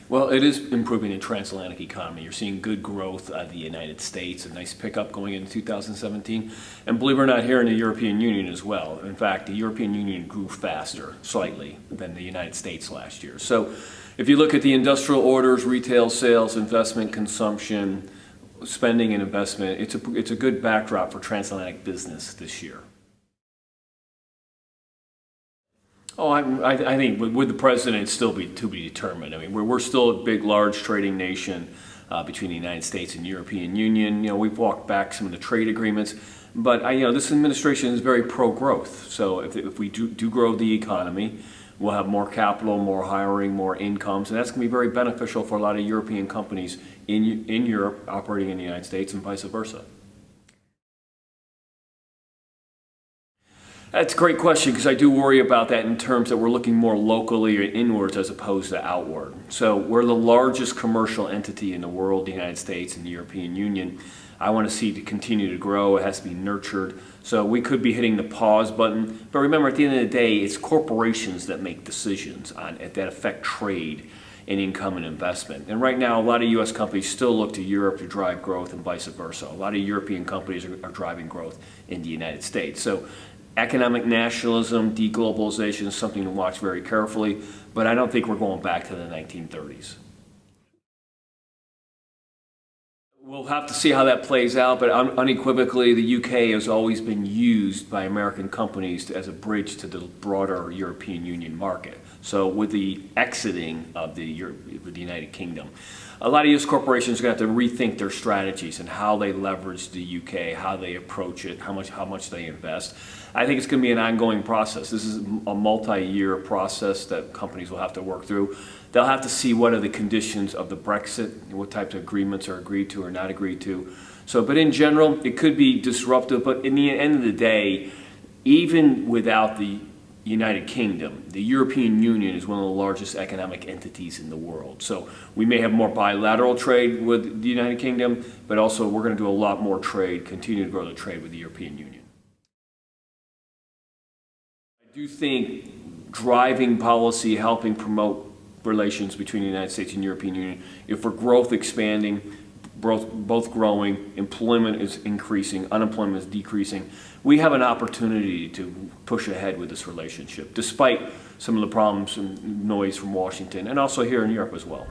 Well, it is improving the transatlantic economy. You're seeing good growth out of the United States, a nice pickup going into 2017. And believe it or not, here in the European Union as well. In fact, the European Union grew faster, slightly, than the United States last year. So if you look at the industrial orders, retail sales, investment, consumption, spending and investment, it's a good backdrop for transatlantic business this year. Oh, I think with the president, it's still to be determined. I mean, we're still a big, large trading nation between the United States and the European Union. You know, we've walked back some of the trade agreements, but this administration is very pro-growth. So if we do grow the economy, we'll have more capital, more hiring, more incomes, and that's going to be very beneficial for a lot of European companies in Europe operating in the United States and vice versa. That's a great question, because I do worry about that in terms that we're looking more locally or inwards as opposed to outward. So we're the largest commercial entity in the world, the United States and the European Union. I want to see it continue to grow. It has to be nurtured. So we could be hitting the pause button. But remember, at the end of the day, it's corporations that make decisions that affect trade and income and investment. And right now, a lot of U.S. companies still look to Europe to drive growth and vice versa. A lot of European companies are driving growth in the United States. So economic nationalism, deglobalization is something to watch very carefully, but I don't think we're going back to the 1930s. We'll have to see how that plays out, but unequivocally, the UK has always been used by American companies as a bridge to the broader European Union market. So with the exiting of the United Kingdom, a lot of US corporations are going to have to rethink their strategies and how they leverage the UK, how they approach it, how much they invest. I think it's going to be an ongoing process. This is a multi-year process that companies will have to work through. They'll have to see what are the conditions of the Brexit, what types of agreements are agreed to or not agreed to. But in general, it could be disruptive, but in the end of the day, even without the United Kingdom, the European Union is one of the largest economic entities in the world. So we may have more bilateral trade with the United Kingdom, but also we're going to do a lot more trade, continue to grow the trade with the European Union. I do think driving policy, helping promote relations between the United States and the European Union, if we're growth expanding, both growing, employment is increasing, unemployment is decreasing, we have an opportunity to push ahead with this relationship, despite some of the problems and noise from Washington, and also here in Europe as well.